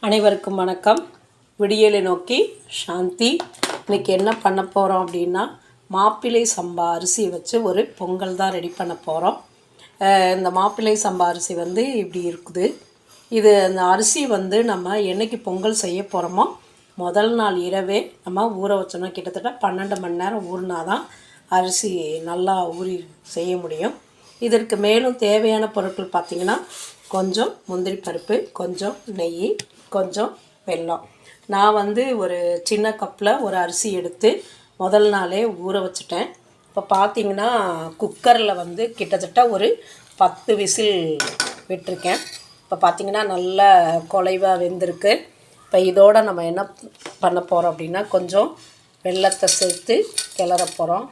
அனைவருக்கும் வணக்கம். விடியலை நோக்கி சாந்தி. இன்றைக்கி என்ன பண்ண போகிறோம் அப்படின்னா, மாப்பிள்ளை சம்பா அரிசி வச்சு ஒரு பொங்கல் தான் ரெடி பண்ண போகிறோம். இந்த மாப்பிள்ளை சம்பா அரிசி இப்படி இருக்குது. அந்த அரிசி நம்ம என்றைக்கு பொங்கல் செய்ய போகிறோமோ முதல் நாள் இரவே நம்ம ஊற வச்சோன்னா கிட்டத்தட்ட 12 மணி நேரம் ஊறினா தான் அரிசி நல்லா ஊறி செய்ய முடியும். இதற்கு மேலும் தேவையான பொருட்கள் பார்த்திங்கன்னா, கொஞ்சம் முந்திரி பருப்பு, கொஞ்சம் நெய், கொஞ்சம் வெல்லம். நான் ஒரு சின்ன கப்பில் ஒரு அரிசி எடுத்து முதல் நாளே ஊற வச்சுட்டேன். இப்போ பார்த்திங்கன்னா குக்கரில் கிட்டத்தட்ட ஒரு 10 விசில் விட்டுருக்கேன். இப்போ பார்த்திங்கன்னா நல்லா குலைவாக வெந்திருக்கு. இப்போ இதோடு நம்ம என்ன பண்ண போகிறோம் அப்படின்னா, கொஞ்சம் வெல்லத்தை சேர்த்து கிளற போகிறோம்.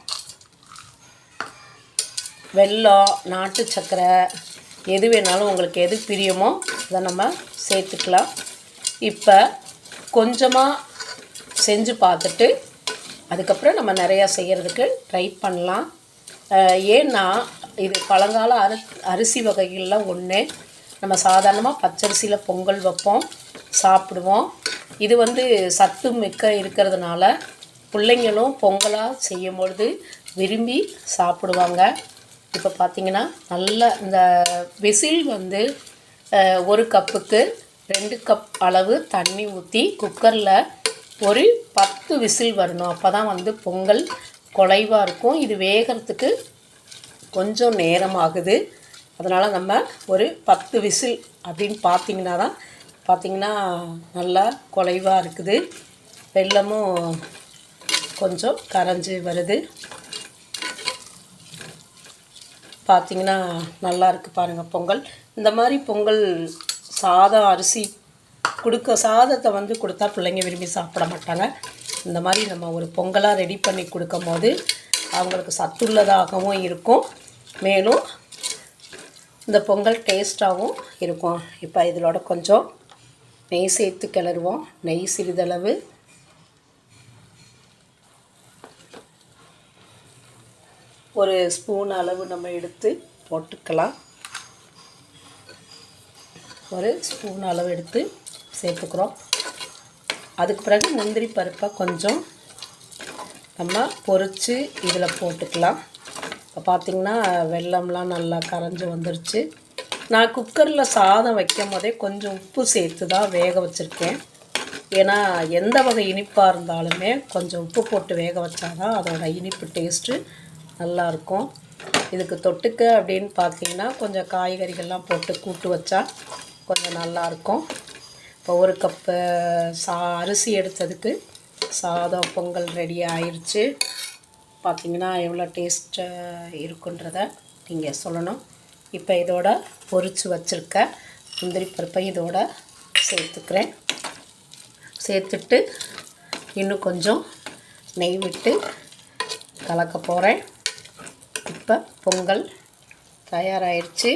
வெல்லம், நாட்டு சர்க்கரை எது வேணாலும் உங்களுக்கு எது பிரியமோ அதை நம்ம சேர்த்துக்கலாம். இப்போ கொஞ்சமாக செஞ்சு பார்த்துட்டு அதுக்கப்புறம் நம்ம நிறையா செய்கிறதுக்கு ட்ரை பண்ணலாம். ஏன்னா இது பழங்கால அரிசி வகைகளில் ஒன்று. நம்ம சாதாரணமாக பச்சரிசியில் பொங்கல் வைப்போம், சாப்பிடுவோம். இது சத்து மிக்க இருக்கிறதுனால பிள்ளைங்களும் பொங்கலாக செய்யும் பொழுது விரும்பி சாப்பிடுவாங்க. இப்போ பார்த்திங்கன்னா நல்ல இந்த விசில் ஒரு கப்புக்கு 2 கப் அளவு தண்ணி ஊற்றி குக்கரில் ஒரு 10 விசில் வரணும். அப்போ தான் பொங்கல் குலைவாக இருக்கும். இது வேகிறதுக்கு கொஞ்சம் நேரம் ஆகுது. அதனால் நம்ம ஒரு 10 விசில் அப்படின்னு பார்த்திங்கன்னா நல்லா குலைவாக இருக்குது. வெல்லமும் கொஞ்சம் கரைஞ்சி வருது. பார்த்திங்கன்னா நல்லா இருக்குது பாருங்கள் பொங்கல். இந்த மாதிரி பொங்கல் சாதம் அரிசி சாதத்தை கொடுத்தா பிள்ளைங்க விரும்பி சாப்பிட மாட்டாங்க. இந்த மாதிரி நம்ம ஒரு பொங்கலாக ரெடி பண்ணி கொடுக்கும் போது அவங்களுக்கு சத்துள்ளதாகவும் இருக்கும், மேலும் இந்த பொங்கல் டேஸ்ட்டாகவும் இருக்கும். இப்போ இதோட கொஞ்சம் நெய் சேர்த்து கிளறுவோம். நெய் சிறிதளவு, ஒரு ஸ்பூன் அளவு நம்ம எடுத்து போட்டுக்கலாம். ஒரு ஸ்பூன் அளவு எடுத்து சேர்த்துக்கிறோம். அதுக்கு பிறகு முந்திரி பருப்பை கொஞ்சம் நம்ம பொரித்து இதில் போட்டுக்கலாம். இப்போ பார்த்திங்கன்னா வெல்லம்லாம் நல்லா கரைஞ்சி வந்துருச்சு. நான் குக்கரில் சாதம் வைக்கும் போதே கொஞ்சம் உப்பு சேர்த்து தான் வேக வச்சுருக்கேன். ஏன்னா எந்த வகை இனிப்பாக இருந்தாலுமே கொஞ்சம் உப்பு போட்டு வேக வச்சா தான் அதோட இனிப்பு டேஸ்ட்டு நல்லாயிருக்கும். இதுக்கு தொட்டுக்க அப்படின்னு பார்த்திங்கன்னா கொஞ்சம் காய்கறிகள்லாம் போட்டு கூட்டு வச்சா கொஞ்சம் நல்லாயிருக்கும். இப்போ ஒரு கப்பு அரிசி எடுத்ததுக்கு சாதம் பொங்கல் ரெடி ஆயிடுச்சு. பார்த்திங்கன்னா எவ்வளோ டேஸ்ட்டாக இருக்குன்றதை நீங்கள் சொல்லணும். இப்போ இதோட பொரித்து வச்சுருக்க முந்திரி பருப்பை இதோட சேர்த்துக்கிறேன். சேர்த்துட்டு இன்னும் கொஞ்சம் நெய் விட்டு கலக்க போகிறேன். இப்போ பொங்கல் தயாராகிடுச்சு.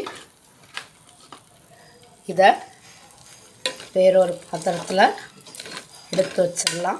இதை வேறொரு பாத்திரத்தில் எடுத்து வச்சிடலாம்.